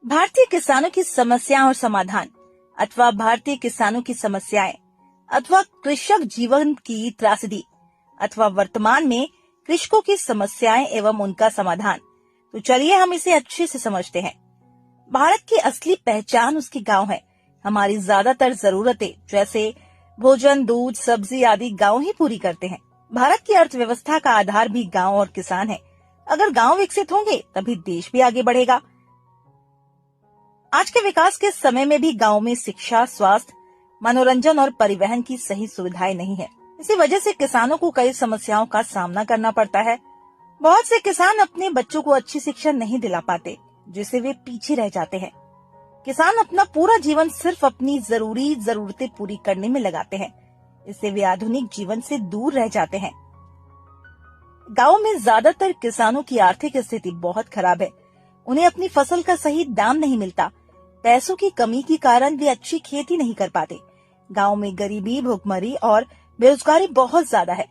भारतीय किसानों की समस्या और समाधान अथवा भारतीय किसानों की समस्याएं अथवा कृषक जीवन की त्रासदी अथवा वर्तमान में कृषकों की समस्याएं एवं उनका समाधान। तो चलिए हम इसे अच्छे से समझते हैं। भारत की असली पहचान उसके गांव है। हमारी ज्यादातर जरूरतें जैसे भोजन, दूध, सब्जी आदि गांव ही पूरी करते हैं। भारत की अर्थव्यवस्था का आधार भी गांव और किसान है। अगर गांव विकसित होंगे तभी देश भी आगे बढ़ेगा। आज के विकास के समय में भी गांव में शिक्षा, स्वास्थ्य, मनोरंजन और परिवहन की सही सुविधाएं नहीं है। इसी वजह से किसानों को कई समस्याओं का सामना करना पड़ता है। बहुत से किसान अपने बच्चों को अच्छी शिक्षा नहीं दिला पाते, जिससे वे पीछे रह जाते हैं। किसान अपना पूरा जीवन सिर्फ अपनी जरूरतें पूरी करने में लगाते हैं। इससे वे आधुनिक जीवन से दूर रह जाते हैं। गांव में ज्यादातर किसानों की आर्थिक स्थिति बहुत खराब है। उन्हें अपनी फसल का सही दाम नहीं मिलता। पैसों की कमी के कारण वे अच्छी खेती नहीं कर पाते। गांव में गरीबी, भुखमरी और बेरोजगारी बहुत ज्यादा है।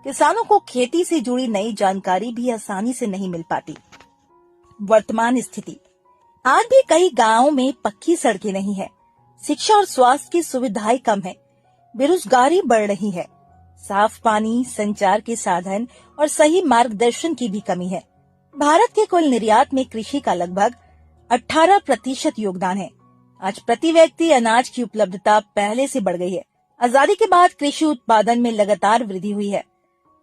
किसानों को खेती से जुड़ी नई जानकारी भी आसानी से नहीं मिल पाती। वर्तमान स्थिति, आज भी कई गांवों में पक्की सड़कें नहीं है। शिक्षा और स्वास्थ्य की सुविधाएं कम है। बेरोजगारी बढ़ रही है। साफ पानी, संचार के साधन और सही मार्गदर्शन की भी कमी है। भारत के कुल निर्यात में कृषि का लगभग 18% योगदान है। आज प्रति व्यक्ति अनाज की उपलब्धता पहले से बढ़ गई है। आजादी के बाद कृषि उत्पादन में लगातार वृद्धि हुई है।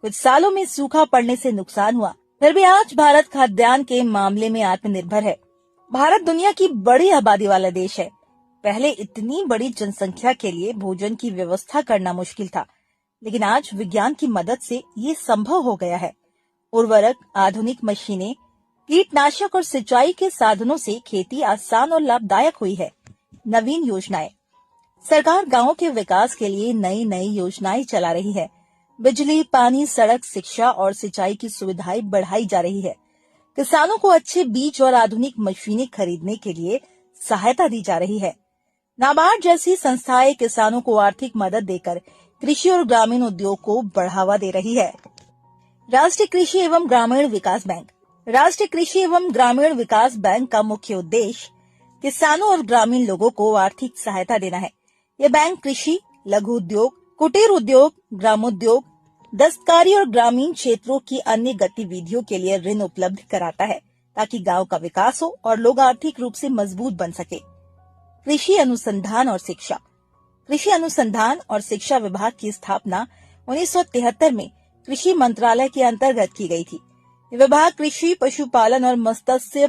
कुछ सालों में सूखा पड़ने से नुकसान हुआ, फिर भी आज भारत खाद्यान्न के मामले में आत्मनिर्भर है। भारत दुनिया की बड़ी आबादी वाला देश है। पहले इतनी बड़ी जनसंख्या के लिए भोजन की व्यवस्था करना मुश्किल था, लेकिन आज विज्ञान की मदद से ये संभव हो गया है। उर्वरक, आधुनिक मशीनें, कीटनाशक और सिंचाई के साधनों से खेती आसान और लाभदायक हुई है। नवीन योजनाएं, सरकार गांवों के विकास के लिए नई नई योजनाएं चला रही है। बिजली, पानी, सड़क, शिक्षा और सिंचाई की सुविधाएं बढ़ाई जा रही है। किसानों को अच्छे बीज और आधुनिक मशीनें खरीदने के लिए सहायता दी जा रही है। नाबार्ड जैसी संस्थाएं किसानों को आर्थिक मदद देकर कृषि और ग्रामीण उद्योग को बढ़ावा दे रही है। राष्ट्रीय कृषि एवं ग्रामीण विकास बैंक, राष्ट्रीय कृषि एवं ग्रामीण विकास बैंक का मुख्य उद्देश्य किसानों और ग्रामीण लोगों को आर्थिक सहायता देना है। यह बैंक कृषि, लघु उद्योग, कुटीर उद्योग, ग्रामोद्योग, दस्तकारी और ग्रामीण क्षेत्रों की अन्य गतिविधियों के लिए ऋण उपलब्ध कराता है, ताकि गांव का विकास हो और लोग आर्थिक रूप से मजबूत बन सके। कृषि अनुसंधान और शिक्षा, कृषि अनुसंधान और शिक्षा विभाग की स्थापना 1973 में कृषि मंत्रालय के अंतर्गत की गई थी। विभाग कृषि, पशुपालन और मत्स्य